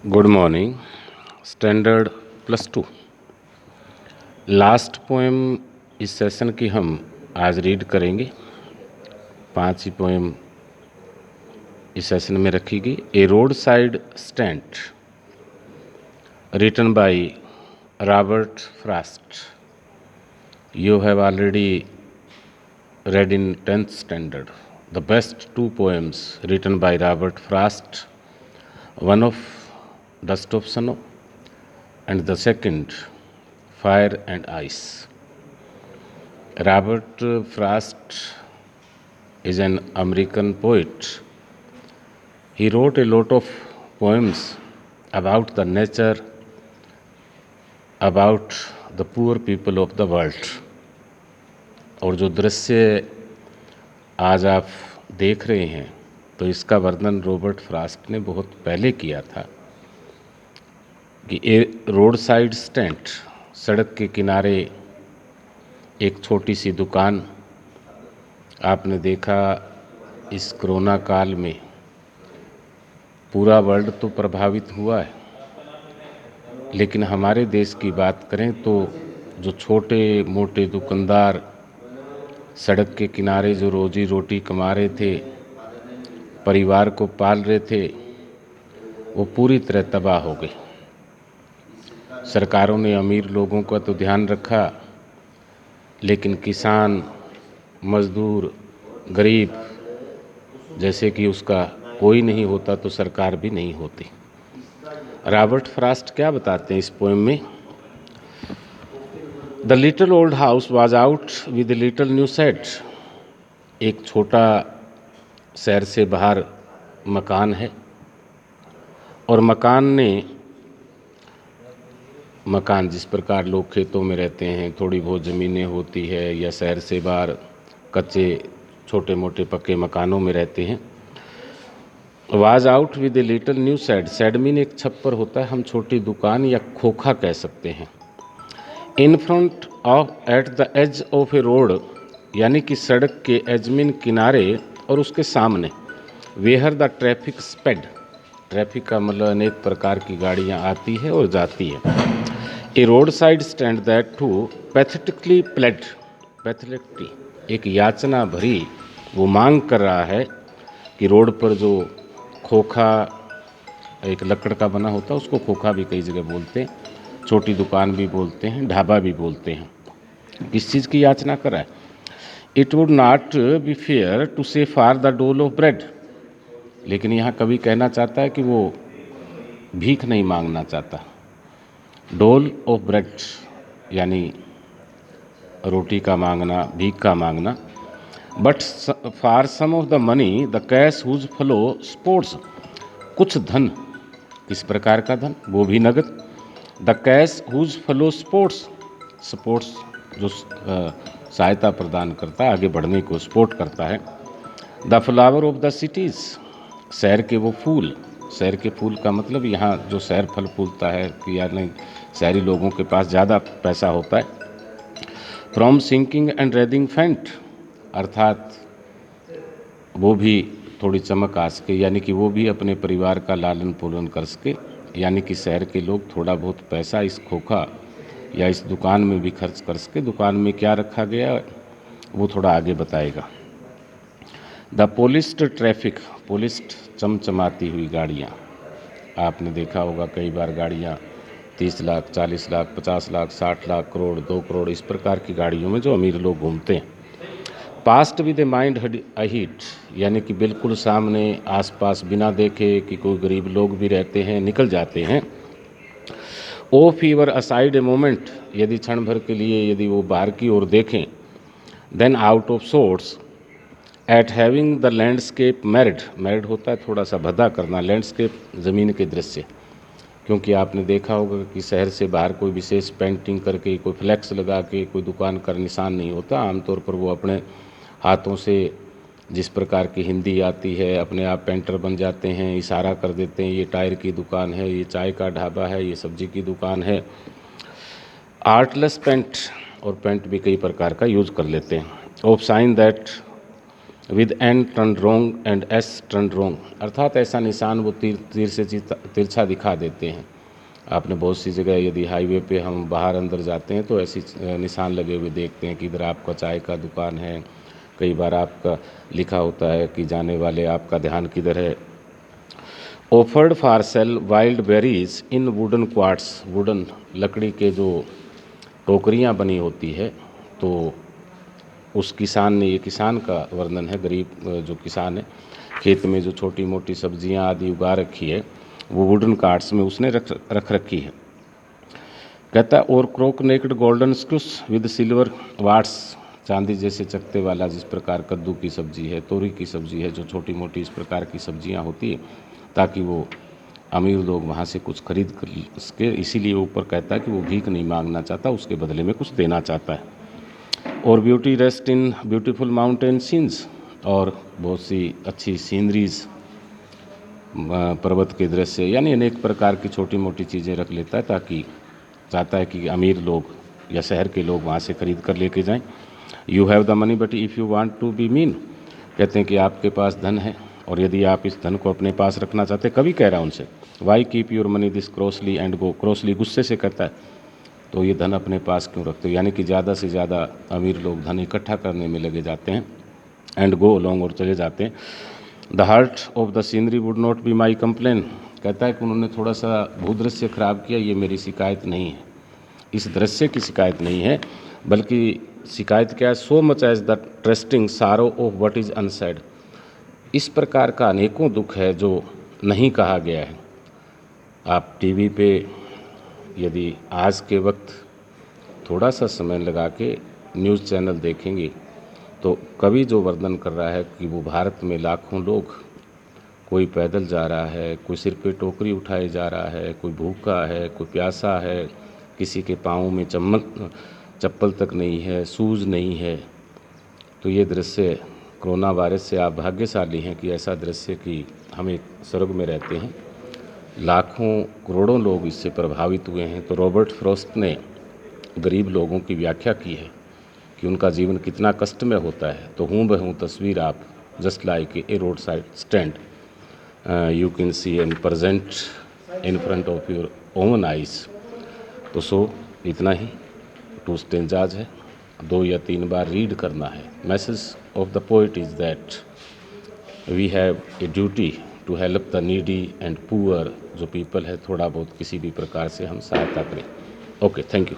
Good morning. Standard +2 last poem इस session की हम आज रीड करेंगे। 5 ही पोएम इस सेशन में रखी गई। A roadside stand written by Robert Frost. You have already read in 10th standard the best 2 poems written by Robert Frost, one of Dust of Snow and the second Fire and Ice. Robert Frost is an American poet. He wrote a lot of poems about the nature, about the poor people of the world. और जो दृश्य आज आप देख रहे हैं तो इसका वर्णन रॉबर्ट फ्रॉस्ट ने बहुत पहले किया था कि ए रोड साइड स्टैंड, सड़क के किनारे एक छोटी सी दुकान। आपने देखा इस कोरोना काल में पूरा वर्ल्ड तो प्रभावित हुआ है, लेकिन हमारे देश की बात करें तो जो छोटे मोटे दुकानदार सड़क के किनारे जो रोजी रोटी कमा रहे थे, परिवार को पाल रहे थे, वो पूरी तरह तबाह हो गए। सरकारों ने अमीर लोगों का तो ध्यान रखा, लेकिन किसान, मजदूर, गरीब जैसे कि उसका कोई नहीं होता तो सरकार भी नहीं होती। रॉबर्ट फ्रॉस्ट क्या बताते हैं इस पोएम में? The little old house was out with little new set. एक छोटा शहर से बाहर मकान है और मकान जिस प्रकार लोग खेतों में रहते हैं, थोड़ी बहुत ज़मीनें होती है, या शहर से बाहर कच्चे छोटे मोटे पक्के मकानों में रहते हैं। Was out with a little new shed. Shed mean एक छप्पर होता है, हम छोटी दुकान या खोखा कह सकते हैं। In front of at the edge of a road, यानी कि सड़क के एज मीन किनारे और उसके सामने। Where the traffic sped, traffic का मतलब अनेक प्रकार की गाड़ियाँ आती है और जाती है। A roadside stand that too pathetically pled, pathetically एक याचना भरी वो मांग कर रहा है कि रोड पर जो खोखा एक लकड़ का बना होता है, उसको खोखा भी कई जगह बोलते हैं, छोटी दुकान भी बोलते हैं, ढाबा भी बोलते हैं। किस चीज़ की याचना कर रहा है? It would not be fair to say for the dole of bread. लेकिन यहाँ कवि कहना चाहता है कि वो भीख नहीं मांगना चाहता। डोल ऑफ ब्रेड यानी रोटी का मांगना, भीख का मांगना। But for some of the money the cash whose flow sports, कुछ धन, किस प्रकार का धन? वो भी नगद। The cash whose flow sports, sports जो सहायता प्रदान करता है, आगे बढ़ने को सपोर्ट करता है। The flower of the cities, शहर के वो फूल। शहर के फूल का मतलब यहाँ जो शहर फल फूलता है कि या नहीं, शहरी लोगों के पास ज़्यादा पैसा होता है। फ्रॉम सिंकिंग एंड रेडिंग फेंट, अर्थात वो भी थोड़ी चमक आ सके, यानी कि वो भी अपने परिवार का लालन पालन कर सके। यानी कि शहर के लोग थोड़ा बहुत पैसा इस खोखा या इस दुकान में भी खर्च कर सके। दुकान में क्या रखा गया वो थोड़ा आगे बताएगा। द पोलिस्ड ट्रैफिक, पोलिस्ड चमचमाती हुई गाड़ियाँ। आपने देखा होगा कई बार गाड़ियाँ 30 लाख, 40 लाख, 50 लाख, 60 लाख, करोड़, 2 करोड़, इस प्रकार की गाड़ियों में जो अमीर लोग घूमते हैं। पास्ट विद ए माइंड अहीट, यानी कि बिल्कुल सामने आसपास बिना देखे कि कोई गरीब लोग भी रहते हैं, निकल जाते हैं। ओ फीवर असाइड ए मोमेंट, यदि क्षण भर के लिए यदि वो बाहर की ओर देखें। Then out of source at having the landscape married, married होता है थोड़ा सा भदा करना, लैंडस्केप ज़मीन के दृश्य। क्योंकि आपने देखा होगा कि शहर से बाहर कोई विशेष पेंटिंग करके, कोई फ्लैक्स लगा के कोई दुकान का निशान नहीं होता। आमतौर पर वो अपने हाथों से जिस प्रकार की हिंदी आती है अपने आप पेंटर बन जाते हैं, इशारा कर देते हैं, ये टायर की दुकान है, ये चाय का ढाबा है, ये सब्जी की दुकान है। आर्टलेस पेंट, और पेंट भी कई प्रकार का यूज कर लेते हैं। Of sign that with N turn wrong and S turn wrong, अर्थात ऐसा निशान वो तीर से तिरछा दिखा देते हैं। आपने बहुत सी जगह यदि हाईवे पे हम बाहर अंदर जाते हैं तो ऐसी निशान लगे हुए देखते हैं कि इधर आपका चाय का दुकान है, कई बार आपका लिखा होता है कि जाने वाले आपका ध्यान किधर है। Offered for sale wild berries in wooden quartz, wooden लकड़ी के जो टोकरियाँ बनी होती है, तो उस किसान ने, ये किसान का वर्णन है, गरीब जो किसान है, खेत में जो छोटी मोटी सब्जियां आदि उगा रखी है वो वुडन कार्ट्स में उसने रख रखी है। कहता है और crook necked golden squash with silver warts, चांदी जैसे चकते वाला, जिस प्रकार कद्दू की सब्जी है, तोरी की सब्जी है, जो छोटी मोटी इस प्रकार की सब्जियां होती है, ताकि वो अमीर लोग वहाँ से कुछ खरीद कर सके। इसीलिए ऊपर कहता है कि वो भीख नहीं मांगना चाहता, उसके बदले में कुछ देना चाहता है। और beauty rest in beautiful mountain scenes, और बहुत सी अच्छी सीनरीज, पर्वत के दृश्य, यानी अनेक प्रकार की छोटी मोटी चीज़ें रख लेता है, ताकि चाहता है कि अमीर लोग या शहर के लोग वहाँ से खरीद कर लेके जाएं। You have the money but if you want to be mean, कहते हैं कि आपके पास धन है और यदि आप इस धन को अपने पास रखना चाहते, कभी कह रहा है उनसे, why keep your money this crossly and go, crossly गुस्से से कहता है, तो ये धन अपने पास क्यों रखते हो, यानी कि ज़्यादा से ज़्यादा अमीर लोग धन इकट्ठा करने में लगे जाते हैं, एंड गो अलोंग, और चले जाते हैं। The heart of the scenery would not be my complain, कहता है कि उन्होंने थोड़ा सा भूदृश्य खराब किया, ये मेरी शिकायत नहीं है, इस दृश्य की शिकायत नहीं है, बल्कि शिकायत क्या है, so much as the trusting sorrow of what is unsaid, इस प्रकार का अनेकों दुख है जो नहीं कहा गया है। आप टीवी पे यदि आज के वक्त थोड़ा सा समय लगा के न्यूज़ चैनल देखेंगे तो कवि जो वर्णन कर रहा है कि वो भारत में लाखों लोग, कोई पैदल जा रहा है, कोई सिर पे टोकरी उठाए जा रहा है, कोई भूखा है, कोई प्यासा है, किसी के पाँव में चप्पल तक नहीं है, शूज़ नहीं है, तो ये दृश्य, कोरोना वायरस से आप भाग्यशाली हैं कि ऐसा दृश्य कि हम एक स्वर्ग में रहते हैं, लाखों करोड़ों लोग इससे प्रभावित हुए हैं। तो रॉबर्ट फ्रॉस्ट ने गरीब लोगों की व्याख्या की है कि उनका जीवन कितना कष्ट में होता है। तो हूँ बहूँ तस्वीर आप, just like a roadside stand, you can see and present in front of your own eyes. तो सो इतना ही, टू स्टेंजाज है, 2 या 3 बार रीड करना है। Message of the poet is that we have a duty to help the needy and poor, जो people है, थोड़ा बहुत किसी भी प्रकार से हम सहायता करें। Okay, thank you.